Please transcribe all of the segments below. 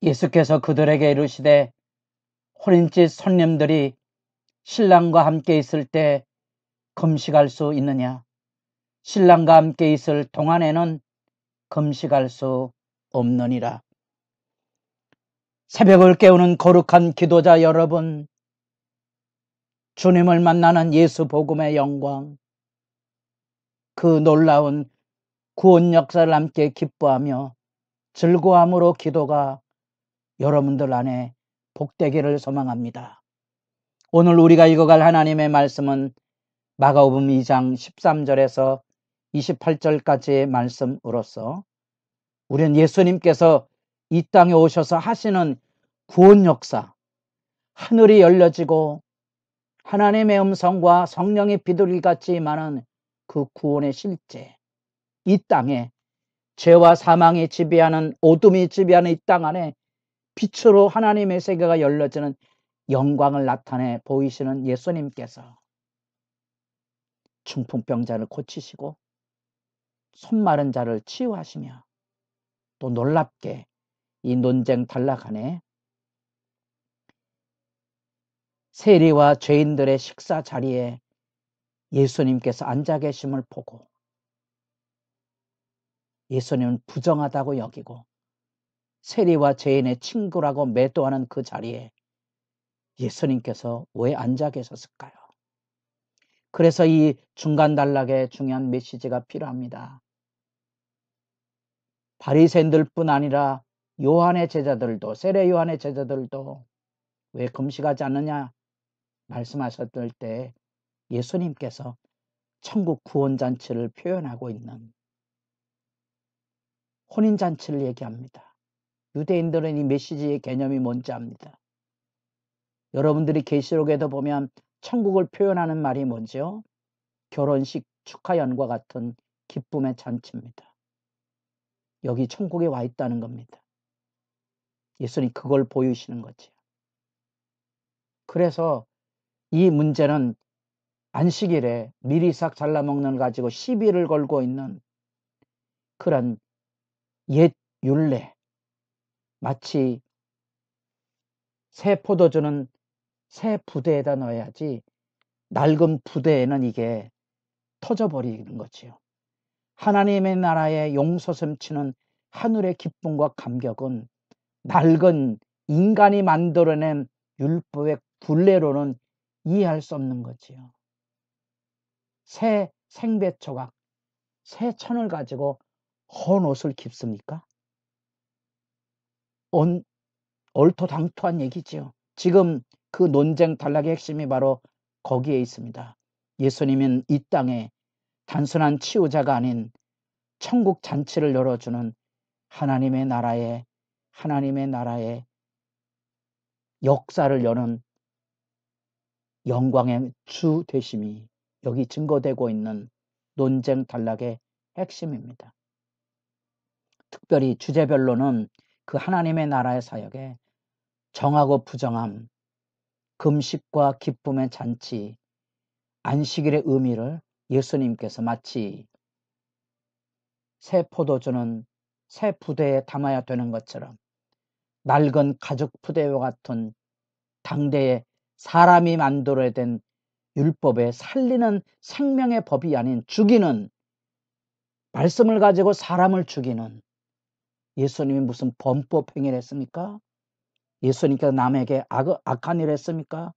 예수께서 그들에게 이르시되 혼인집 손님들이 신랑과 함께 있을 때 금식할 수 있느냐? 신랑과 함께 있을 동안에는 금식할 수 없느니라. 새벽을 깨우는 거룩한 기도자 여러분, 주님을 만나는 예수 복음의 영광, 그 놀라운 구원 역사를 함께 기뻐하며 즐거움으로 기도가 여러분들 안에 복되기를 소망합니다. 오늘 우리가 읽어갈 하나님의 말씀은 마가복음 2장 13절에서 28절까지의 말씀으로서 우리는 예수님께서 이 땅에 오셔서 하시는 구원 역사, 하늘이 열려지고 하나님의 음성과 성령의 비둘기같이 임하는 그 구원의 실제, 이 땅에 죄와 사망이 지배하는, 어둠이 지배하는 이 땅 안에 빛으로 하나님의 세계가 열려지는 영광을 나타내 보이시는 예수님께서 중풍병자를 고치시고 손 마른 자를 치유하시며 또 놀랍게 이 논쟁 단락안에 세리와 죄인들의 식사 자리에 예수님께서 앉아 계심을 보고 예수님은 부정하다고 여기고 세리와 죄인의 친구라고 매도하는 그 자리에 예수님께서 왜 앉아 계셨을까요? 그래서 이 중간 단락에 중요한 메시지가 필요합니다. 바리새인들뿐 아니라 요한의 제자들도, 세례 요한의 제자들도 왜 금식하지 않느냐 말씀하셨을 때 예수님께서 천국 구원잔치를 표현하고 있는 혼인잔치를 얘기합니다. 유대인들은 이 메시지의 개념이 뭔지 압니다. 여러분들이 계시록에도 보면 천국을 표현하는 말이 뭔지요? 결혼식 축하연과 같은 기쁨의 잔치입니다. 여기 천국에 와 있다는 겁니다. 예수님 그걸 보여주시는 거죠. 그래서 이 문제는 안식일에 미리 싹 잘라먹는 걸 가지고 시비를 걸고 있는 그런 옛 율례, 마치 새 포도주는 새 부대에다 넣어야지 낡은 부대에는 이게 터져버리는 거지요. 하나님의 나라의 용서섬치는 하늘의 기쁨과 감격은 낡은 인간이 만들어낸 율법의 굴레로는 이해할 수 없는 거지요. 새 생배초각, 새 천을 가지고 헌 옷을 입습니까? 얼토당토한 얘기지요. 지금 그 논쟁 단락의 핵심이 바로 거기에 있습니다. 예수님은 이 땅에 단순한 치유자가 아닌 천국 잔치를 열어주는 하나님의 나라의 역사를 여는 영광의 주 되심이 여기 증거되고 있는 논쟁 단락의 핵심입니다. 특별히 주제별로는 그 하나님의 나라의 사역에 정하고 부정함, 금식과 기쁨의 잔치, 안식일의 의미를 예수님께서 마치 새 포도주는 새 부대에 담아야 되는 것처럼 낡은 가죽 부대와 같은 당대의 사람이 만들어야 된 율법에 살리는 생명의 법이 아닌 죽이는, 말씀을 가지고 사람을 죽이는, 예수님이 무슨 범법 행위를 했습니까? 예수님께서 남에게 악한 일을 했습니까?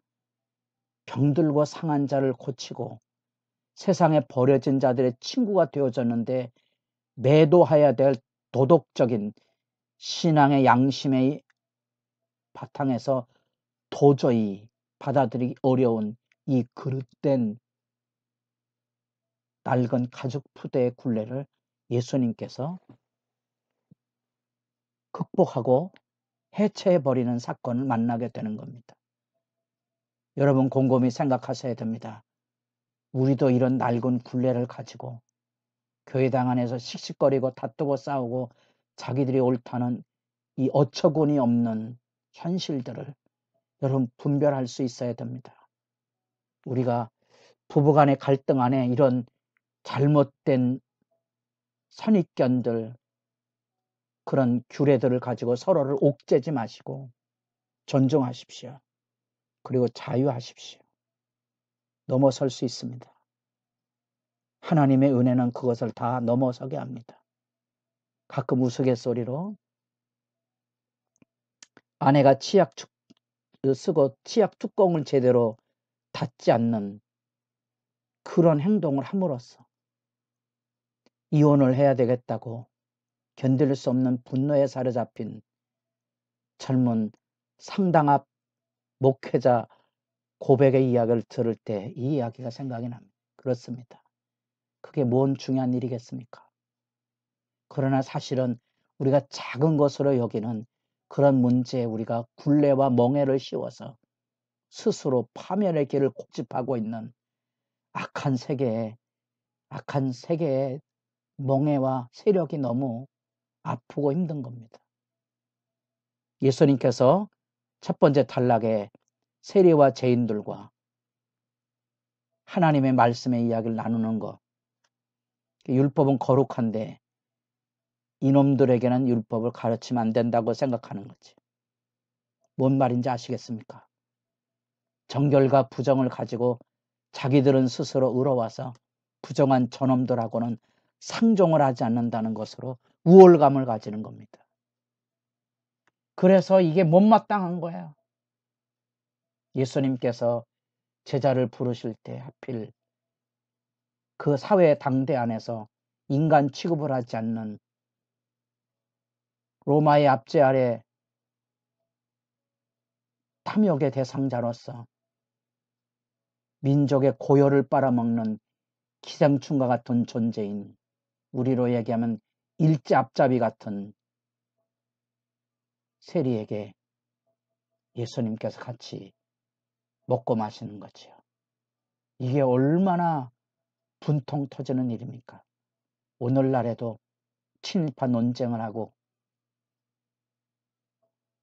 병들고 상한 자를 고치고 세상에 버려진 자들의 친구가 되어졌는데 매도해야 될 도덕적인 신앙의 양심의 바탕에서 도저히 받아들이기 어려운 이 그릇된 낡은 가죽 푸대의 굴레를 예수님께서 극복하고 해체해버리는 사건을 만나게 되는 겁니다. 여러분 곰곰이 생각하셔야 됩니다. 우리도 이런 낡은 굴레를 가지고 교회당 안에서 씩씩거리고 다투고 싸우고 자기들이 옳다는 이 어처구니 없는 현실들을 여러분 분별할 수 있어야 됩니다. 우리가 부부간의 갈등 안에 이런 잘못된 선입견들, 그런 규례들을 가지고 서로를 옥죄지 마시고 존중하십시오. 그리고 자유하십시오. 넘어설 수 있습니다. 하나님의 은혜는 그것을 다 넘어서게 합니다. 가끔 우스갯소리로 아내가 치약 쓰고 치약 뚜껑을 제대로 닫지 않는 그런 행동을 함으로써 이혼을 해야 되겠다고 견딜 수 없는 분노에 사로잡힌 젊은 상당 앞 목회자 고백의 이야기를 들을 때 이 이야기가 생각이 납니다. 그렇습니다. 그게 뭔 중요한 일이겠습니까? 그러나 사실은 우리가 작은 것으로 여기는 그런 문제에 우리가 굴레와 멍해를 씌워서 스스로 파멸의 길을 곡집하고 있는 악한 세계의 멍해와 세력이 너무 아프고 힘든 겁니다. 예수님께서 첫 번째 단락에 세리와 죄인들과 하나님의 말씀의 이야기를 나누는 것. 율법은 거룩한데 이놈들에게는 율법을 가르치면 안 된다고 생각하는 거지. 뭔 말인지 아시겠습니까? 정결과 부정을 가지고 자기들은 스스로 의로워서 부정한 저놈들하고는 상종을 하지 않는다는 것으로 우월감을 가지는 겁니다. 그래서 이게 못마땅한 거예요. 예수님께서 제자를 부르실 때 하필 그 사회 당대 안에서 인간 취급을 하지 않는 로마의 압제 아래 탐욕의 대상자로서 민족의 고열을 빨아먹는 기생충과 같은 존재인, 우리로 얘기하면 일제앞잡이 같은 세리에게 예수님께서 같이 먹고 마시는 거지요. 이게 얼마나 분통 터지는 일입니까? 오늘날에도 친일파 논쟁을 하고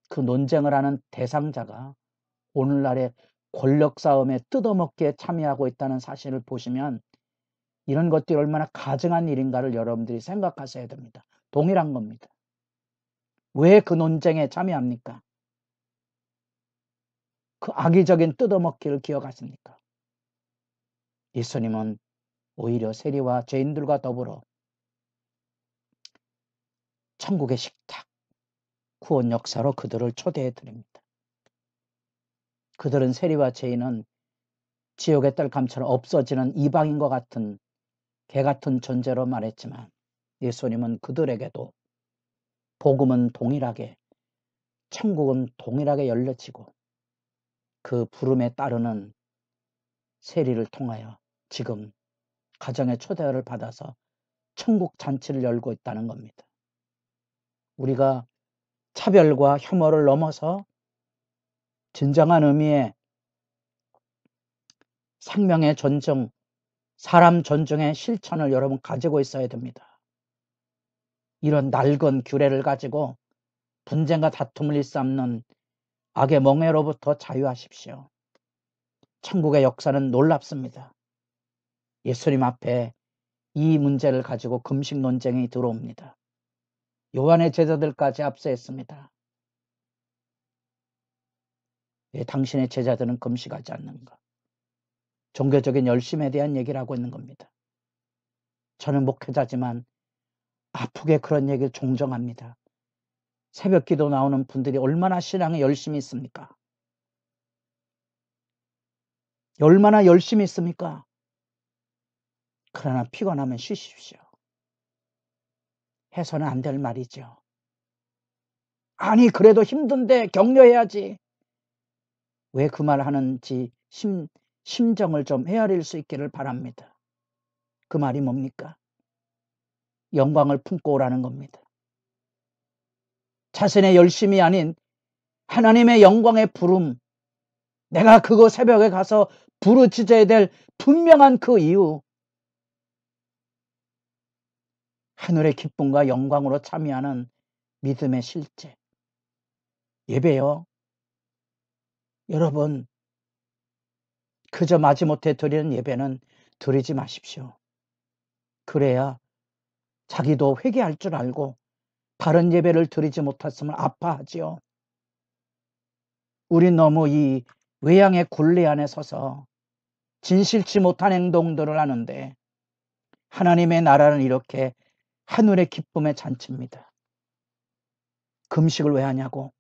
그 논쟁을 하는 대상자가 오늘날의 권력 싸움에 뜯어먹기에 참여하고 있다는 사실을 보시면 이런 것들이 얼마나 가증한 일인가를 여러분들이 생각하셔야 됩니다. 동일한 겁니다. 왜 그 논쟁에 참여합니까? 그 악의적인 뜯어먹기를 기억하십니까? 예수님은 오히려 세리와 죄인들과 더불어 천국의 식탁, 구원 역사로 그들을 초대해 드립니다. 그들은 세리와 죄인은 지옥의 떨감처럼 없어지는 이방인과 같은 개 같은 존재로 말했지만 예수님은 그들에게도 복음은 동일하게, 천국은 동일하게 열려지고 그 부름에 따르는 세리를 통하여 지금 가정의 초대를 받아서 천국 잔치를 열고 있다는 겁니다. 우리가 차별과 혐오를 넘어서 진정한 의미의 생명의 존중, 사람 존중의 실천을 여러분 가지고 있어야 됩니다. 이런 낡은 규례를 가지고 분쟁과 다툼을 일삼는 악의 멍해로부터 자유하십시오. 천국의 역사는 놀랍습니다. 예수님 앞에 이 문제를 가지고 금식 논쟁이 들어옵니다. 요한의 제자들까지 압수했습니다. 왜 당신의 제자들은 금식하지 않는가? 종교적인 열심에 대한 얘기를 하고 있는 겁니다. 저는 목회자지만 아프게 그런 얘기를 종종 합니다. 새벽 기도 나오는 분들이 얼마나 신앙에 열심히 있습니까? 얼마나 열심히 있습니까? 그러나 피곤하면 쉬십시오. 해서는 안 될 말이죠. 아니 그래도 힘든데 격려해야지. 왜 그 말 하는지 심정을 좀 헤아릴 수 있기를 바랍니다. 그 말이 뭡니까? 영광을 품고 오라는 겁니다. 자신의 열심이 아닌 하나님의 영광의 부름, 내가 그거 새벽에 가서 부르짖어야 될 분명한 그 이유, 하늘의 기쁨과 영광으로 참여하는 믿음의 실제. 예배요. 여러분, 그저 마지못해 드리는 예배는 드리지 마십시오. 그래야 자기도 회개할 줄 알고 다른 예배를 드리지 못했으면 아파하지요. 우리 너무 이 외양의 굴레 안에 서서 진실치 못한 행동들을 하는데, 하나님의 나라는 이렇게 하늘의 기쁨의 잔치입니다. 금식을 왜 하냐고.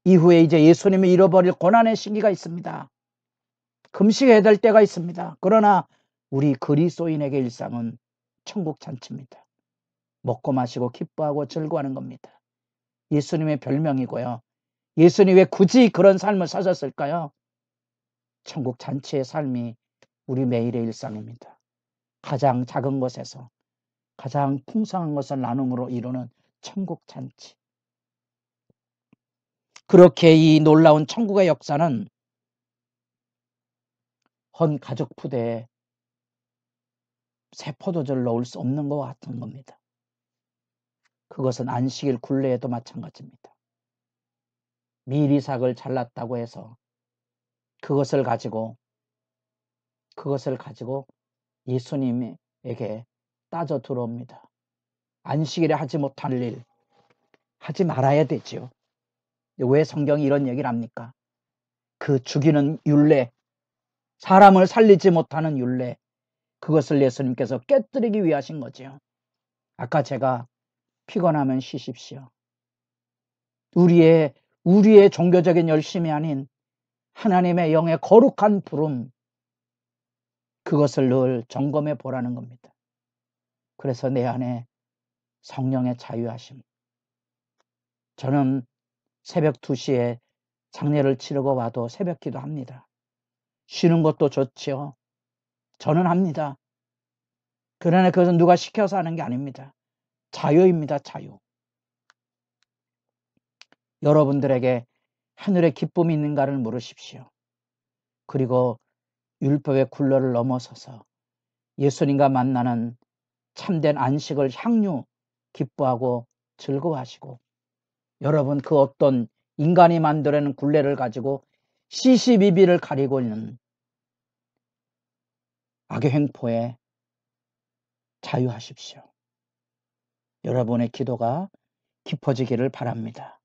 이후에 이제 예수님이 잃어버릴 고난의 시기가 있습니다. 금식해야 될 때가 있습니다. 그러나 우리 그리스도인에게 일상은 천국 잔치입니다. 먹고 마시고 기뻐하고 즐거워하는 겁니다. 예수님의 별명이고요. 예수님이 왜 굳이 그런 삶을 사셨을까요? 천국 잔치의 삶이 우리 매일의 일상입니다. 가장 작은 것에서 가장 풍성한 것을 나눔으로 이루는 천국 잔치. 그렇게 이 놀라운 천국의 역사는 헌 가족 푸대에 새 포도주를 넣을 수 없는 것 같은 겁니다. 그것은 안식일 굴레에도 마찬가지입니다. 미리삭을 잘랐다고 해서 그것을 가지고 예수님에게 따져 들어옵니다. 안식일에 하지 못할 일 하지 말아야 되지요. 왜 성경이 이런 얘기를 합니까? 그 죽이는 율례, 사람을 살리지 못하는 율례, 그것을 예수님께서 깨뜨리기 위하신 거지요. 아까 제가 피곤하면 쉬십시오. 우리의 종교적인 열심이 아닌 하나님의 영의 거룩한 부름, 그것을 늘 점검해 보라는 겁니다. 그래서 내 안에 성령의 자유하심. 저는 새벽 2시에 장례를 치르고 와도 새벽 기도합니다. 쉬는 것도 좋지요. 저는 합니다. 그러나 그것은 누가 시켜서 하는 게 아닙니다. 자유입니다. 자유. 여러분들에게 하늘의 기쁨이 있는가를 물으십시오. 그리고 율법의 굴레를 넘어서서 예수님과 만나는 참된 안식을 향유 기뻐하고 즐거워하시고, 여러분 그 어떤 인간이 만들어낸 굴레를 가지고 시시비비를 가리고 있는 악의 횡포에 자유하십시오. 여러분의 기도가 깊어지기를 바랍니다.